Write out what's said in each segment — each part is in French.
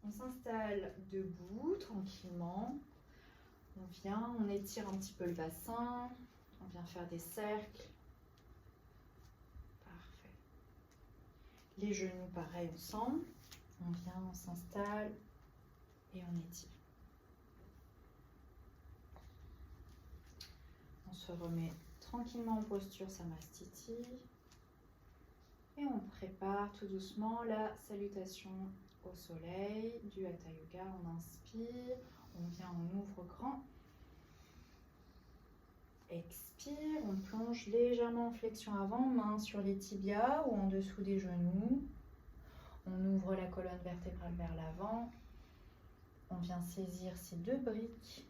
On s'installe debout tranquillement. On vient, on étire un petit peu le bassin. On vient faire des cercles. Parfait. Les genoux, pareil, ensemble. On vient, on s'installe et on étire. On se remet tranquillement en posture Samastiti. Et on prépare tout doucement la salutation au soleil du Hatha Yoga. On inspire, on vient, on ouvre grand. Expire, on plonge légèrement en flexion avant, main sur les tibias ou en dessous des genoux. On ouvre la colonne vertébrale vers l'avant. On vient saisir ces deux briques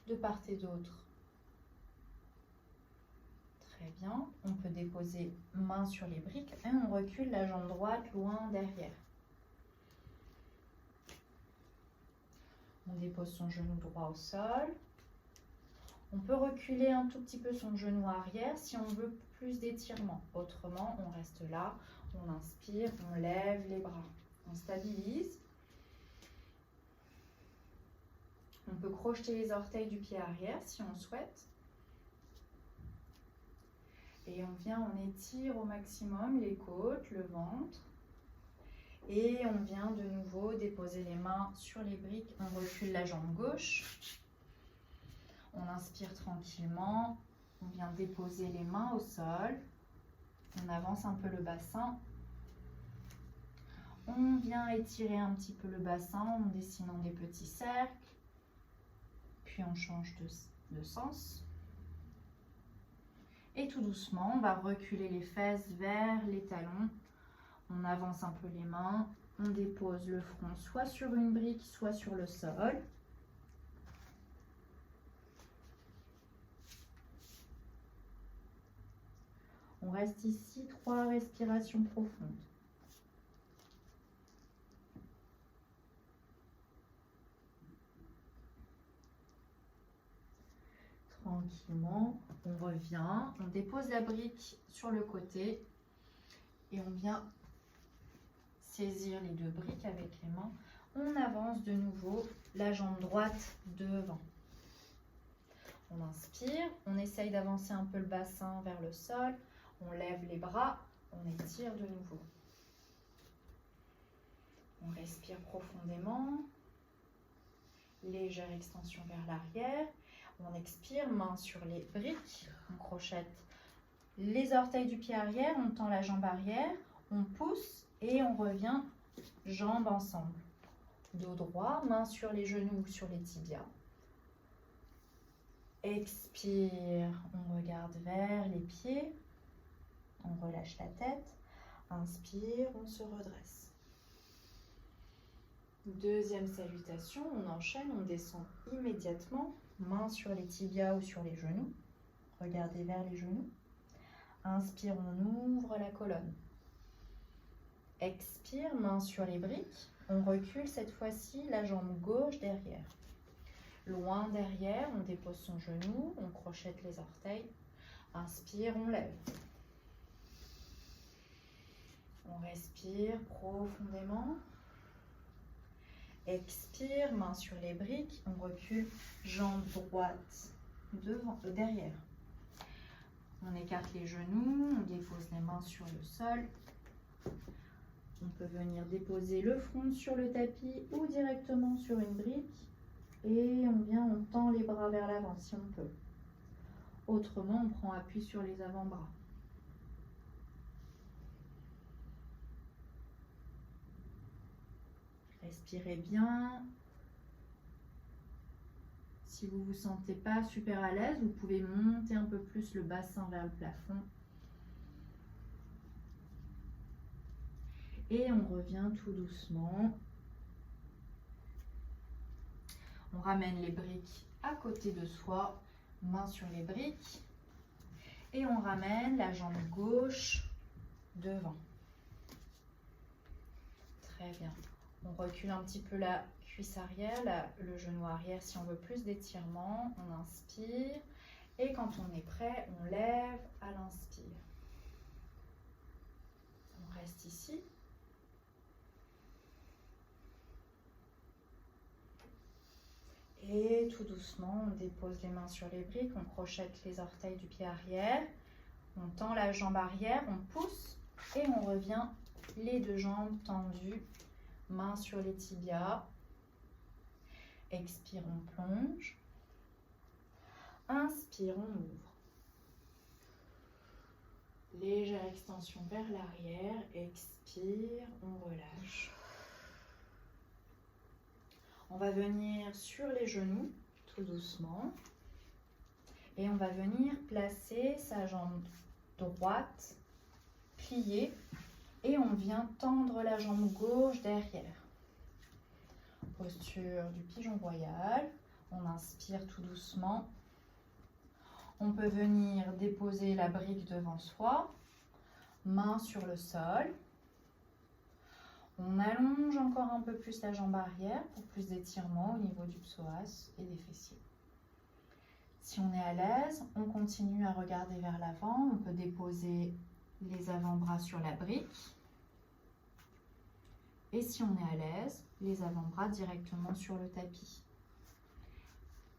de part et d'autre. Très bien. On peut déposer main sur les briques et on recule la jambe droite loin derrière. On dépose son genou droit au sol. On peut reculer un tout petit peu son genou arrière si on veut plus d'étirement. Autrement, on reste là, on inspire, on lève les bras. On stabilise. On peut crocheter les orteils du pied arrière si on souhaite. Et on vient, on étire au maximum les côtes, le ventre. Et on vient de nouveau déposer les mains sur les briques. On recule la jambe gauche. On inspire tranquillement. On vient déposer les mains au sol. On avance un peu le bassin. On vient étirer un petit peu le bassin en dessinant des petits cercles. Puis on change de sens. Et tout doucement, on va reculer les fesses vers les talons. On avance un peu les mains. On dépose le front soit sur une brique, soit sur le sol. On reste ici 3 respirations profondes. Tranquillement, on revient, on dépose la brique sur le côté et on vient saisir les deux briques avec les mains. On avance de nouveau la jambe droite devant. On inspire, on essaye d'avancer un peu le bassin vers le sol, on lève les bras, on étire de nouveau. On respire profondément, légère extension vers l'arrière. On expire, main sur les briques, on crochette les orteils du pied arrière, on tend la jambe arrière, on pousse et on revient jambes ensemble. Dos droit, main sur les genoux ou sur les tibias. Expire, on regarde vers les pieds, on relâche la tête. Inspire, on se redresse. Deuxième salutation, on enchaîne, on descend immédiatement. Main sur les tibias ou sur les genoux. Regardez vers les genoux. Inspire, on ouvre la colonne. Expire, main sur les briques. On recule cette fois-ci la jambe gauche derrière. Loin derrière, on dépose son genou, on crochette les orteils. Inspire, on lève. On respire profondément. Expire, main sur les briques, on recule, jambe droite derrière. On écarte les genoux, on dépose les mains sur le sol. On peut venir déposer le front sur le tapis ou directement sur une brique. Et on vient, on tend les bras vers l'avant si on peut. Autrement, on prend appui sur les avant-bras. Respirez bien. Si vous ne vous sentez pas super à l'aise, vous pouvez monter un peu plus le bassin vers le plafond. Et on revient tout doucement. On ramène les briques à côté de soi, main sur les briques. Et on ramène la jambe gauche devant. Très bien. On recule un petit peu la cuisse arrière, le genou arrière si on veut plus d'étirement. On inspire et quand on est prêt, on lève à l'inspire. On reste ici. Et tout doucement, on dépose les mains sur les briques, on crochette les orteils du pied arrière, on tend la jambe arrière, on pousse et on revient les deux jambes tendues, mains sur les tibias. Expire, on plonge. Inspire, on ouvre. Légère extension vers l'arrière. Expire, on relâche. On va venir sur les genoux, tout doucement. Et on va venir placer sa jambe droite, pliée. Et on vient tendre la jambe gauche derrière. Posture du pigeon royal. On inspire tout doucement. On peut venir déposer la brique devant soi. Main sur le sol. On allonge encore un peu plus la jambe arrière pour plus d'étirement au niveau du psoas et des fessiers. Si on est à l'aise, on continue à regarder vers l'avant. On peut déposer les avant-bras sur la brique. Et si on est à l'aise, les avant-bras directement sur le tapis.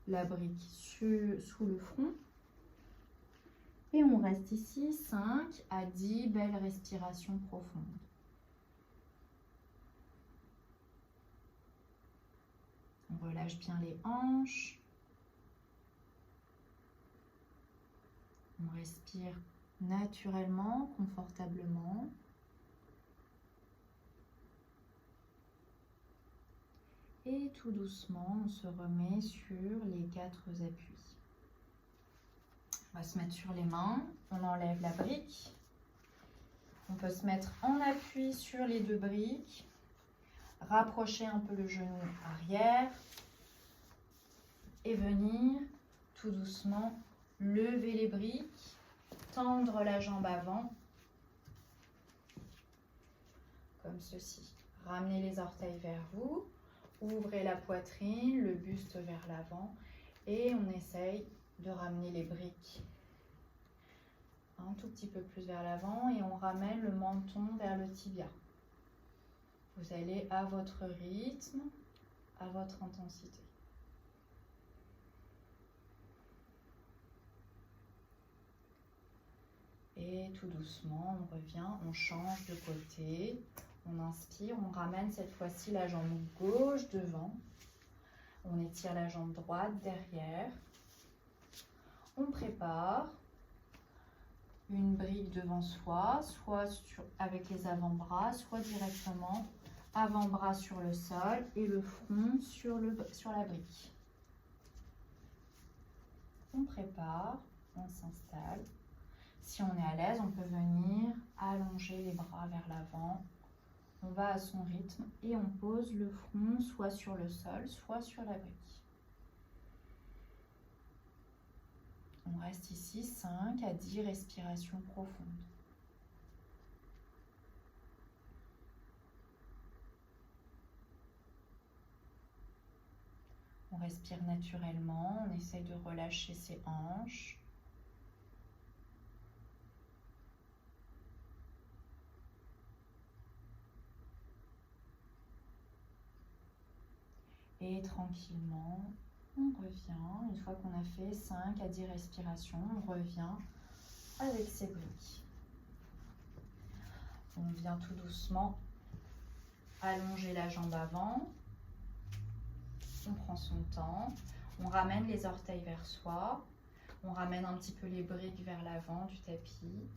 La brique sous le front. Et on reste ici 5 à 10 belles respirations profondes. On relâche bien les hanches. On respire naturellement, confortablement. Et tout doucement, on se remet sur les 4 appuis. On va se mettre sur les mains, on enlève la brique. On peut se mettre en appui sur les 2 briques. Rapprocher un peu le genou arrière. Et venir tout doucement lever les briques, tendre la jambe avant. Comme ceci. Ramenez les orteils vers vous. Ouvrez la poitrine, le buste vers l'avant et on essaye de ramener les briques un tout petit peu plus vers l'avant et on ramène le menton vers le tibia. Vous allez à votre rythme, à votre intensité. Et tout doucement, on revient, on change de côté. On inspire, on ramène cette fois-ci la jambe gauche devant. On étire la jambe droite derrière. On prépare une brique devant soi, soit avec les avant-bras, soit directement avant-bras sur le sol et le front sur la brique. On prépare, on s'installe. Si on est à l'aise, on peut venir allonger les bras vers l'avant. On va à son rythme et on pose le front soit sur le sol, soit sur la brique. On reste ici 5 à 10 respirations profondes. On respire naturellement, on essaye de relâcher ses hanches. Et tranquillement, on revient. Une fois qu'on a fait 5 à 10 respirations, on revient avec ses briques. On vient tout doucement allonger la jambe avant. On prend son temps. On ramène les orteils vers soi. On ramène un petit peu les briques vers l'avant du tapis.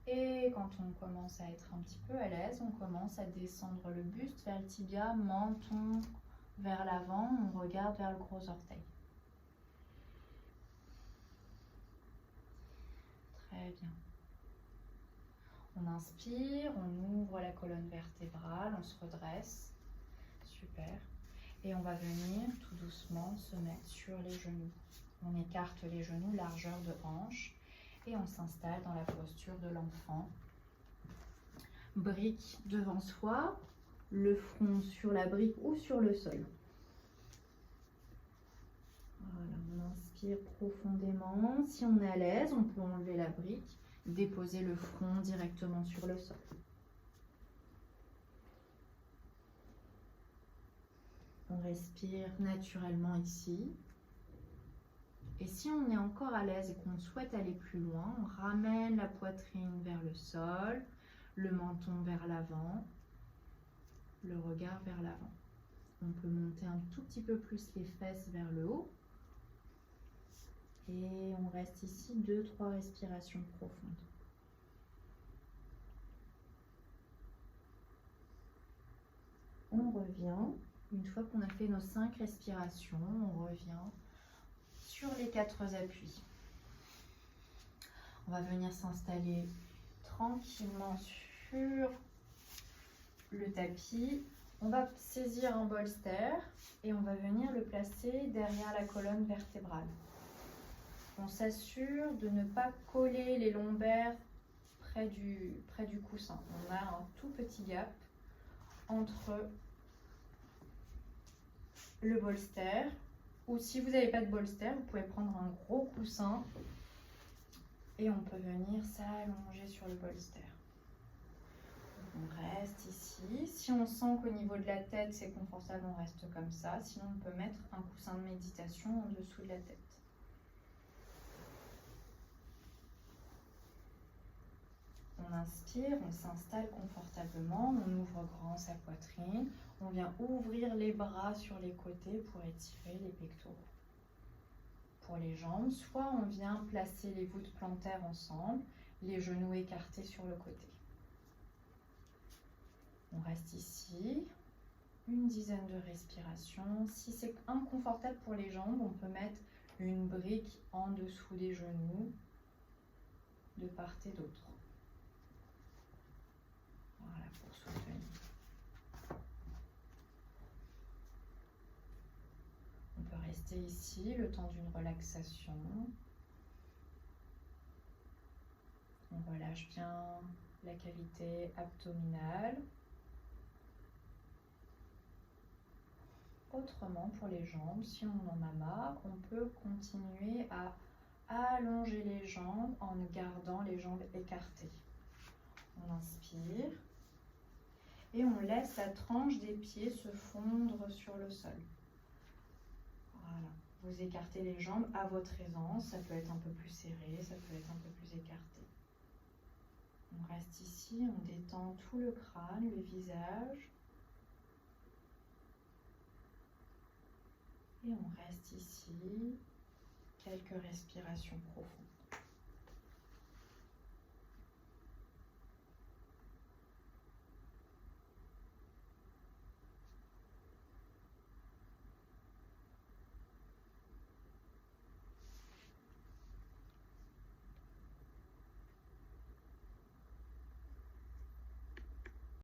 Et quand on commence à être un petit peu à l'aise, on commence à descendre le buste vers le tibia, menton vers l'avant, on regarde vers le gros orteil. Très bien. On inspire, on ouvre la colonne vertébrale, on se redresse. Super. Et on va venir tout doucement se mettre sur les genoux. On écarte les genoux, largeur de hanche. Et on s'installe dans la posture de l'enfant. Brique devant soi. Le front sur la brique ou sur le sol. Voilà, on inspire profondément. Si on est à l'aise, on peut enlever la brique, déposer le front directement sur le sol. On respire naturellement ici. Et si on est encore à l'aise et qu'on souhaite aller plus loin, on ramène la poitrine vers le sol, le menton vers l'avant, le regard vers l'avant. On peut monter un tout petit peu plus les fesses vers le haut. Et on reste ici 2-3 respirations profondes. On revient, une fois qu'on a fait nos 5 respirations, on revient sur les 4 appuis. On va venir s'installer tranquillement sur le tapis. On va saisir un bolster et on va venir le placer derrière la colonne vertébrale. On s'assure de ne pas coller les lombaires près du coussin. On a un tout petit gap entre le bolster, ou si vous n'avez pas de bolster, vous pouvez prendre un gros coussin et on peut venir s'allonger sur le bolster. On reste ici. Si on sent qu'au niveau de la tête c'est confortable, on reste comme ça. Sinon on peut mettre un coussin de méditation en dessous de la tête. On inspire, on s'installe confortablement, on ouvre grand sa poitrine, on vient ouvrir les bras sur les côtés pour étirer les pectoraux. Pour les jambes, soit on vient placer les voûtes plantaires ensemble, les genoux écartés sur le côté. On reste ici, une dizaine de respirations. Si c'est inconfortable pour les jambes, on peut mettre une brique en dessous des genoux, de part et d'autre. Voilà, pour soutenir. On peut rester ici le temps d'une relaxation. On relâche bien la cavité abdominale. Autrement, pour les jambes, si on en a marre, on peut continuer à allonger les jambes en gardant les jambes écartées. On inspire et on laisse la tranche des pieds se fondre sur le sol. Voilà. Vous écartez les jambes à votre aisance. Ça peut être un peu plus serré, ça peut être un peu plus écarté. On reste ici, on détend tout le crâne, le visage. Et on reste ici, quelques respirations profondes.